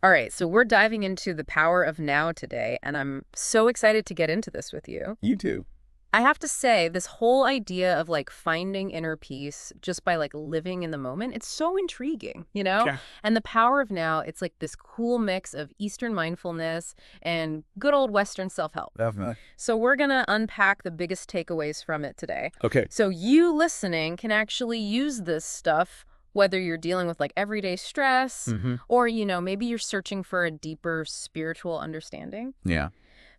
All right, so we're diving into the power of now today, and I'm so excited to get into this with you. You too. I have to say, this whole idea of like finding inner peace just by like living in the moment, it's so intriguing, you know? Yeah. And the power of now, it's like this cool mix of Eastern mindfulness and good old Western self-help. Definitely. So we're going to unpack the biggest takeaways from it today. Okay. So you listening can actually use this stuff whether you're dealing with like everyday stress Mm-hmm. or, maybe you're searching for a deeper spiritual understanding. Yeah.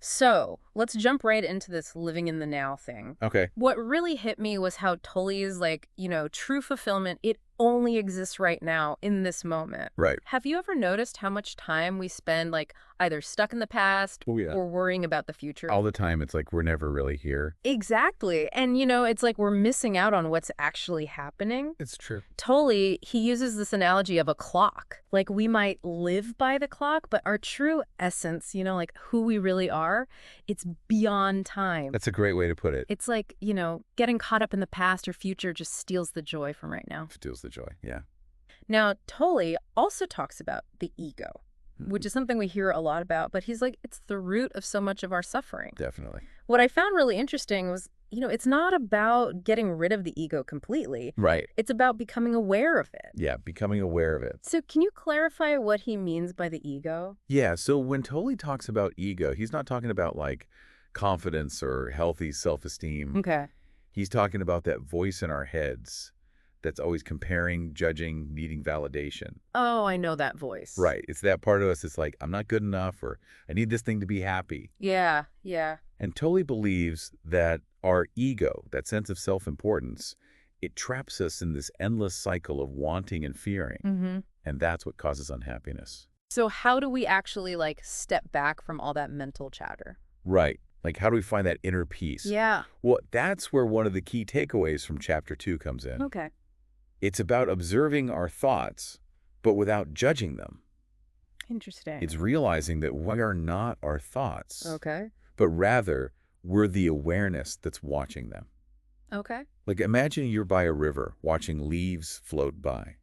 So let's jump right into this living in the now thing. Okay. What really hit me was how Tully's like, true fulfillment, it only exists right now in this moment. Right. Have you ever noticed how much time we spend like either stuck in the past Oh, yeah. or worrying about the future? All the time, it's like we're never really here. Exactly. And, it's like we're missing out on what's actually happening. It's true. Tully, he uses this analogy of a clock. Like we might live by the clock, but our true essence, like who we really are, it's beyond time. That's a great way to put it. It's like, getting caught up in the past or future just steals the joy from right now. Steals the joy. Yeah. Now, Tully also talks about the ego, which is something we hear a lot about, but he's like, it's the root of so much of our suffering. Definitely. What I found really interesting was, it's not about getting rid of the ego completely. Right. It's about becoming aware of it. Yeah, becoming aware of it. So can you clarify what he means by the ego? Yeah, so when Tolle talks about ego, he's not talking about like confidence or healthy self-esteem. Okay. He's talking about that voice in our heads that's always comparing, judging, needing validation. Oh, I know that voice. Right. It's that part of us that's like, I'm not good enough, or I need this thing to be happy. Yeah, yeah. And Tolle believes that our ego, that sense of self-importance, it traps us in this endless cycle of wanting and fearing. Mm-hmm. And that's what causes unhappiness. So how do we actually like step back from all that mental chatter? Right. Like, how do we find that inner peace? Yeah. Well, that's where one of the key takeaways from Chapter 2 comes in. Okay. It's about observing our thoughts, but without judging them. Interesting. It's realizing that we are not our thoughts, Okay. but rather we're the awareness that's watching them. Okay. Like, imagine you're by a river watching leaves float by.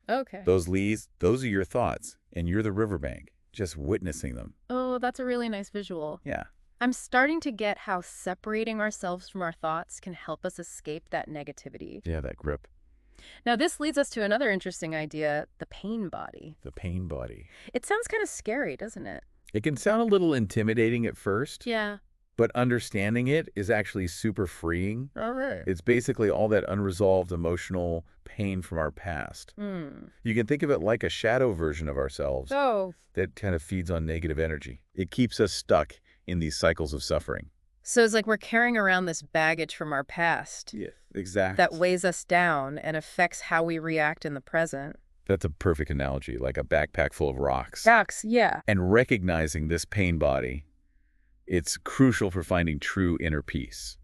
Okay. Those leaves, those are your thoughts, and you're the riverbank, just witnessing them. Oh, that's a really nice visual. Yeah. I'm starting to get how separating ourselves from our thoughts can help us escape that negativity. Yeah, that grip. Now, this leads us to another interesting idea, the pain body. The pain body. It sounds kind of scary, doesn't it? It can sound a little intimidating at first. Yeah. But understanding it is actually super freeing. All right. It's basically all that unresolved emotional pain from our past. You can think of it like a shadow version of ourselves Oh. that kind of feeds on negative energy. It keeps us stuck in these cycles of suffering. So it's like we're carrying around this baggage from our past Yeah, exactly. that weighs us down and affects how we react in the present. That's a perfect analogy, like a backpack full of rocks. Rocks, yeah. And recognizing this pain body, it's crucial for finding true inner peace.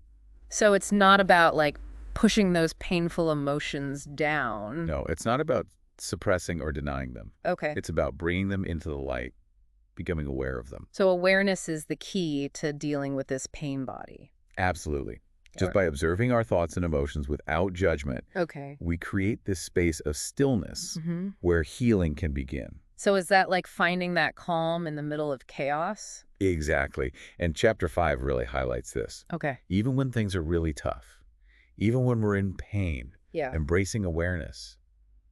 So it's not about like pushing those painful emotions down. No, it's not about suppressing or denying them. Okay. It's about bringing them into the light, becoming aware of them. So awareness is the key to dealing with this pain body. Absolutely. Just by observing our thoughts and emotions without judgment, Okay. we create this space of stillness Mm-hmm. where healing can begin. So is that like finding that calm in the middle of chaos? Exactly. And Chapter 5 really highlights this. Okay. Even when things are really tough, even when we're in pain, Yeah. embracing awareness,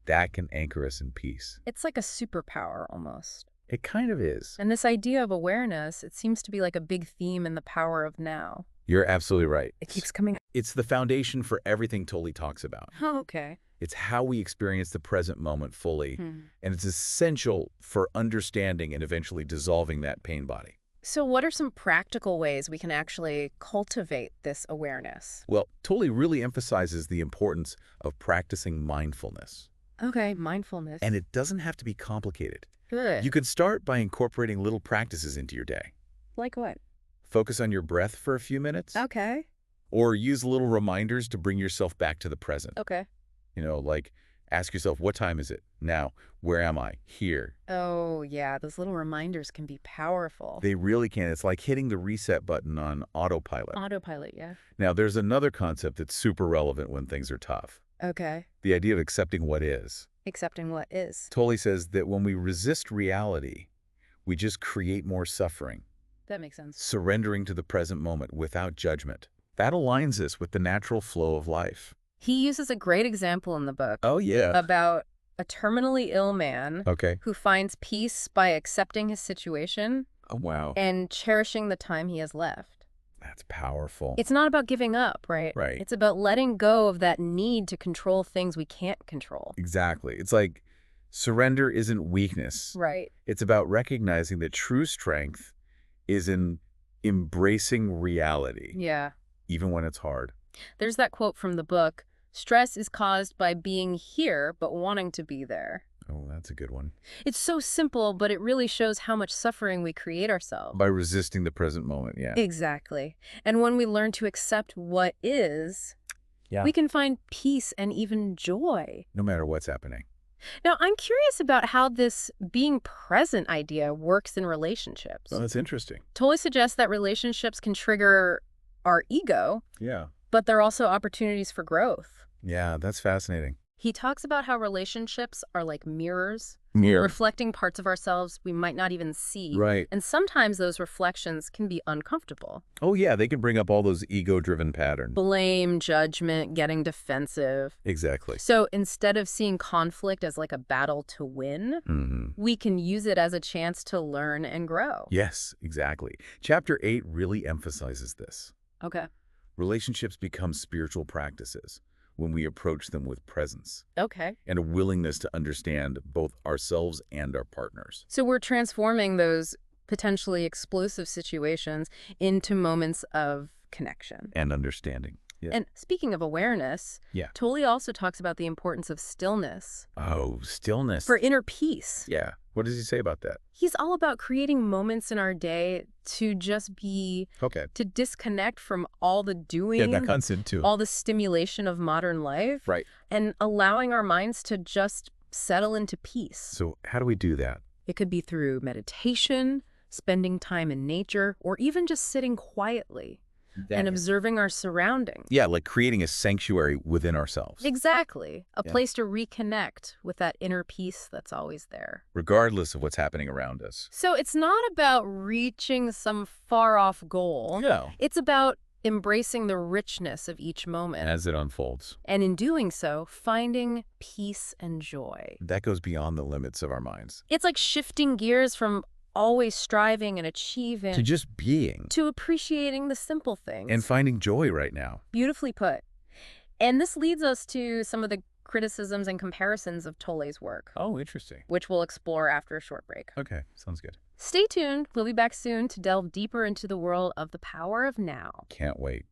that can anchor us in peace. It's like a superpower almost. It kind of is. And this idea of awareness, it seems to be like a big theme in the power of now. You're absolutely right. It keeps coming. It's the foundation for everything Tolle talks about. Oh, okay. It's how we experience the present moment fully, Hmm. and it's essential for understanding and eventually dissolving that pain body. So what are some practical ways we can actually cultivate this awareness? Well, Tolle really emphasizes the importance of practicing mindfulness. Okay, mindfulness. And it doesn't have to be complicated. Good. You could start by incorporating little practices into your day. Like what? Focus on your breath for a few minutes. Okay. Or use little reminders to bring yourself back to the present. Okay. Like ask yourself, what time is it? Now, where am I? Here. Oh, yeah. Those little reminders can be powerful. They really can. It's like hitting the reset button on autopilot. Autopilot, yeah. Now, there's another concept that's super relevant when things are tough. Okay. The idea of accepting what is. Accepting what is. Tolle says that when we resist reality, we just create more suffering, That makes sense. surrendering to the present moment without judgment. That aligns us with the natural flow of life. He uses a great example in the book Oh, yeah. about a terminally ill man Okay. who finds peace by accepting his situation Oh, wow. and cherishing the time he has left. That's powerful. It's not about giving up, right? Right. It's about letting go of that need to control things we can't control. Exactly. It's like surrender isn't weakness. Right. It's about recognizing that true strength is in embracing reality, Yeah. even when it's hard. There's that quote from the book, "Stress is caused by being here but wanting to be there." Oh, that's a good one. It's so simple, but it really shows how much suffering we create ourselves. By resisting the present moment, yeah. Exactly. And when we learn to accept what is, Yeah. we can find peace and even joy. No matter what's happening. Now, I'm curious about how this being present idea works in relationships. Oh, that's interesting. Tolle suggests that relationships can trigger our ego, Yeah. but they're also opportunities for growth. Yeah, that's fascinating. He talks about how relationships are like mirrors, Mirror. reflecting parts of ourselves we might not even see. Right. And sometimes those reflections can be uncomfortable. Oh, yeah, they can bring up all those ego-driven patterns. Blame, judgment, getting defensive. Exactly. So instead of seeing conflict as like a battle to win, we can use it as a chance to learn and grow. Yes, exactly. Chapter 8 really emphasizes this. Okay. Relationships become spiritual practices when we approach them with presence Okay. and a willingness to understand both ourselves and our partners. So we're transforming those potentially explosive situations into moments of connection. And understanding. Yeah. And speaking of awareness, Yeah. Tolle also talks about the importance of stillness Oh, stillness. for inner peace. Yeah. What does he say about that? He's all about creating moments in our day to just be, Okay. to disconnect from all the doing, constant too. all the stimulation of modern life, Right. and allowing our minds to just settle into peace. So how do we do that? It could be through meditation, spending time in nature, or even just sitting quietly and observing our surroundings. Yeah, like creating a sanctuary within ourselves. Exactly. A Yeah. place to reconnect with that inner peace that's always there. Regardless of what's happening around us. So it's not about reaching some far-off goal. No. It's about embracing the richness of each moment. As it unfolds. And in doing so, finding peace and joy. That goes beyond the limits of our minds. It's like shifting gears from always striving and achieving To just being. to appreciating the simple things. And finding joy right now. Beautifully put. And this leads us to some of the criticisms and comparisons of Tolle's work, Oh, interesting. which we'll explore after a short break. Okay, sounds good. Stay tuned. We'll be back soon to delve deeper into the world of the power of now. Can't wait.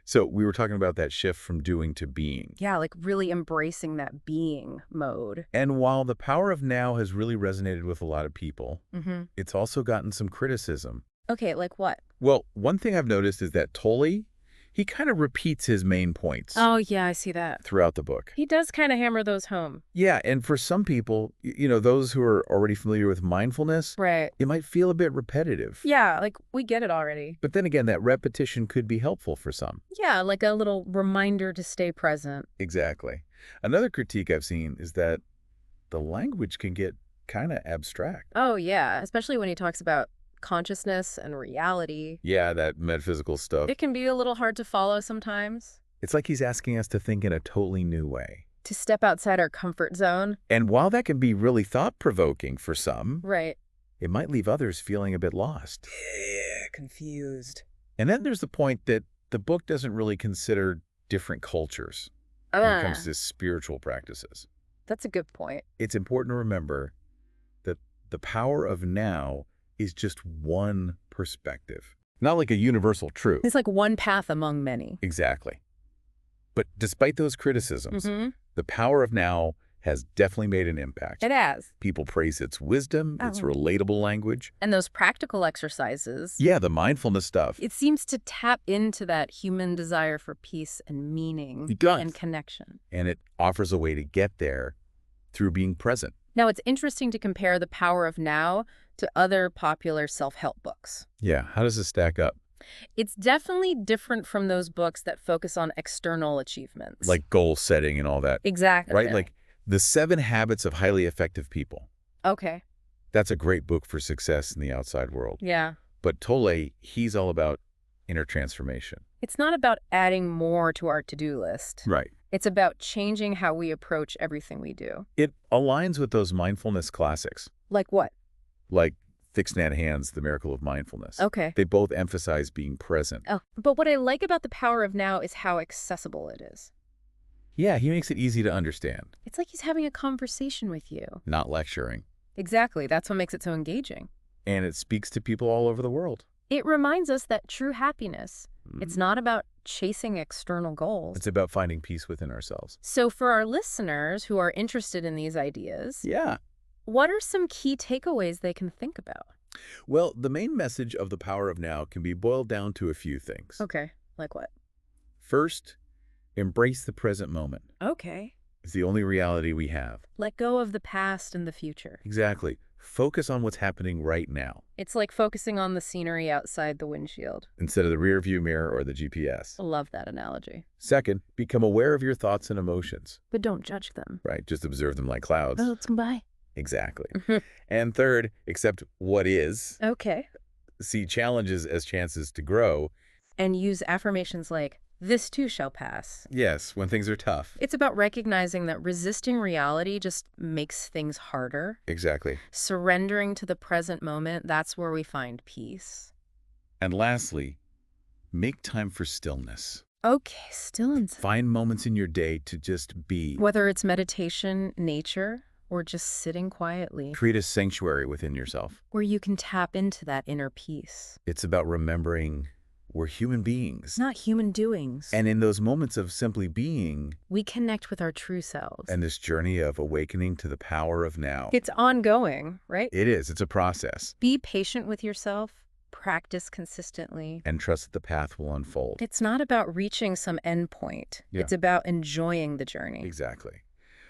So we were talking about that shift from doing to being. Yeah, like really embracing that being mode. And while the power of now has really resonated with a lot of people, Mm-hmm. it's also gotten some criticism. Okay, like what? Well, one thing I've noticed is that Tolle, he kind of repeats his main points Oh, yeah, I see that. throughout the book. He does kind of hammer those home. Yeah, and for some people, those who are already familiar with mindfulness, Right. it might feel a bit repetitive. Yeah, like we get it already. But then again, that repetition could be helpful for some. Yeah, like a little reminder to stay present. Exactly. Another critique I've seen is that the language can get kind of abstract. Oh, yeah, especially when he talks about consciousness and reality. Yeah, that metaphysical stuff. It can be a little hard to follow sometimes, It's like he's asking us to think in a totally new way. to step outside our comfort zone. And while that can be really thought-provoking for some, Right. it might leave others feeling a bit lost. Yeah, confused. And then there's the point that the book doesn't really consider different cultures when it comes to spiritual practices. That's a good point. It's important to remember that the power of now is just one perspective, not like a universal truth. It's like one path among many. Exactly. But despite those criticisms, Mm-hmm. the power of now has definitely made an impact. It has. People praise its wisdom, its Oh. relatable language. And those practical exercises, Yeah, the mindfulness stuff. it seems to tap into that human desire for peace and meaning It does. and connection. And it offers a way to get there through being present. Now, it's interesting to compare the power of now to other popular self-help books. Yeah, how does this stack up? It's definitely different from those books that focus on external achievements. Like goal setting and all that, Exactly. right? Like the 7 habits of highly effective people. Okay. That's a great book for success in the outside world. Yeah. But Tolle, he's all about inner transformation. It's not about adding more to our to-do list. Right. It's about changing how we approach everything we do. It aligns with those mindfulness classics, Like what? like Thich Nhat Hanh's The Miracle of Mindfulness. Okay. They both emphasize being present. Oh, but what I like about the power of now is how accessible it is. Yeah, he makes it easy to understand, It's like he's having a conversation with you. not lecturing. Exactly. That's what makes it so engaging. And it speaks to people all over the world. It reminds us that true happiness, it's Mhm. not about chasing external goals. It's about finding peace within ourselves. So for our listeners who are interested in these ideas, Yeah. what are some key takeaways they can think about? Well, the main message of the power of now can be boiled down to a few things. Okay. Like what? First, embrace the present moment. Okay. It's the only reality we have. Let go of the past and the future. Exactly. Focus on what's happening right now It's like focusing on the scenery outside the windshield. instead of the rear view mirror or the GPS. I love that analogy. Second, become aware of your thoughts and emotions. But don't judge them. Right, just observe them like clouds. Oh, let's come by. Exactly. And third, accept what is. Okay. See challenges as chances to grow. And use affirmations like, this too shall pass. Yes, when things are tough. It's about recognizing that resisting reality just makes things harder. Exactly. Surrendering to the present moment, that's where we find peace. And lastly, make time for stillness. Okay, still in. Find moments in your day to just be. Whether it's meditation, nature, or just sitting quietly, Create a sanctuary within yourself. where you can tap into that inner peace. It's about remembering we're human beings. It's not human doings. And in those moments of simply being, we connect with our true selves. and this journey of awakening to the power of now. It's ongoing, right? It is. It's a process. Be patient with yourself. Practice consistently. And trust that the path will unfold. It's not about reaching some end point. Yeah. It's about enjoying the journey. Exactly.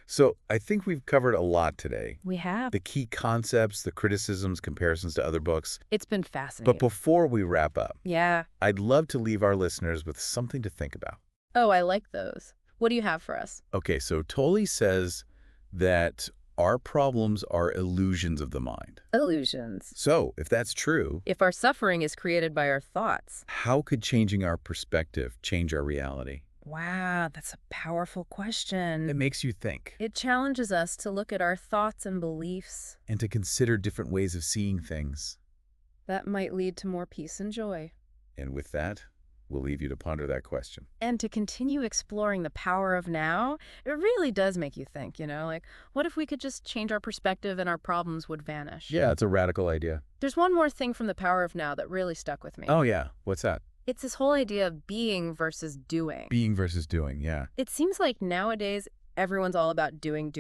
So I think we've covered a lot today. We have. The key concepts, the criticisms, comparisons to other books. It's been fascinating. But before we wrap up, yeah. I'd love to leave our listeners with something to think about. Oh, I like those. What do you have for us? Okay, so Tolle says that our problems are illusions of the mind. Illusions. So if that's true, If our suffering is created by our thoughts. how could changing our perspective change our reality? Wow, that's a powerful question. It makes you think It challenges us to look at our thoughts and beliefs. and to consider different ways of seeing things. That might lead to more peace and joy. And with that, we'll leave you to ponder that question. And to continue exploring the power of now, it really does make you think, like, what if we could just change our perspective and our problems would vanish? Yeah, it's a radical idea. There's one more thing from the power of now that really stuck with me. Oh, yeah. What's that? It's this whole idea of being versus doing. Being versus doing, yeah. It seems like nowadays everyone's all about doing.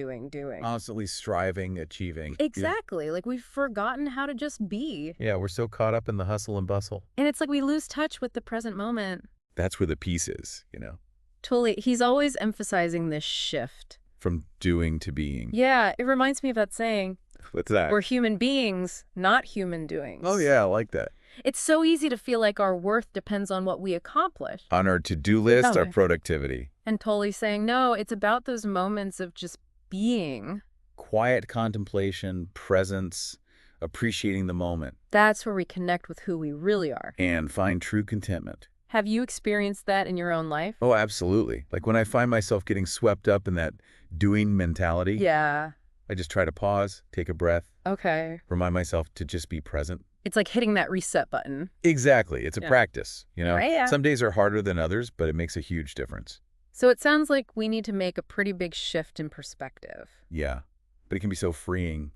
Constantly striving, achieving. Exactly. Like we've forgotten how to just be. Yeah, we're so caught up in the hustle and bustle. And it's like we lose touch with the present moment. That's where the peace is, Totally. He's always emphasizing this shift. from doing to being. Yeah, it reminds me of that saying, What's that? we're human beings, not human doings. Oh, yeah, I like that. It's so easy to feel like our worth depends on what we accomplish. On our to-do list, our Okay. productivity. And Tolly's saying, no, it's about those moments of just being. Quiet contemplation, presence, appreciating the moment, That's where we connect with who we really are. and find true contentment. Have you experienced that in your own life? Oh, absolutely. Like when I find myself getting swept up in that doing mentality, Yeah. I just try to pause, take a breath, Okay. remind myself to just be present. It's like hitting that reset button. Exactly. It's a Yeah. practice, Right, yeah. Some days are harder than others, but it makes a huge difference. So it sounds like we need to make a pretty big shift in perspective. Yeah. But it can be so freeing.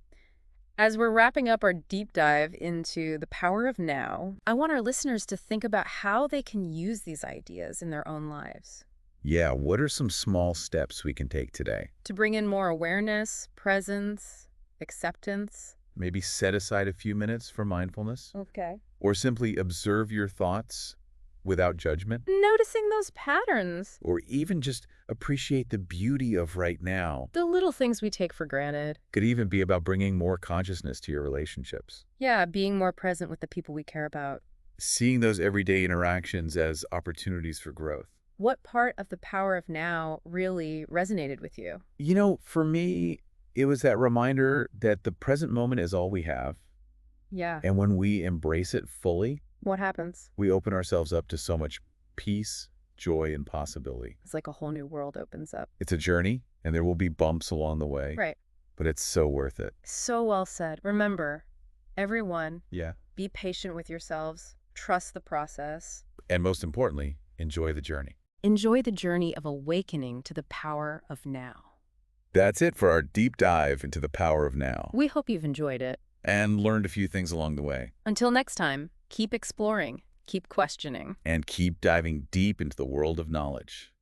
As we're wrapping up our deep dive into the power of now, I want our listeners to think about how they can use these ideas in their own lives Yeah, what are some small steps we can take today? to bring in more awareness, presence, acceptance. Maybe set aside a few minutes for mindfulness, Okay. or simply observe your thoughts without judgment, Noticing those patterns, or even just appreciate the beauty of right now. the little things we take for granted. Could even be about bringing more consciousness to your relationships. Yeah, being more present with the people we care about. Seeing those everyday interactions as opportunities for growth. What part of the power of now really resonated with you? For me, It was that reminder that the present moment is all we have, Yeah. and when we embrace it fully, What happens? we open ourselves up to so much peace, joy, and possibility. It's like a whole new world opens up. It's a journey, and there will be bumps along the way, Right. but it's so worth it. So well said. Remember, everyone, Yeah. be patient with yourselves. Trust the process. And most importantly, enjoy the journey. Enjoy the journey of awakening to the power of now. That's it for our deep dive into the power of now, We hope you've enjoyed it. and learned a few things along the way. Until next time, keep exploring, keep questioning. And keep diving deep into the world of knowledge.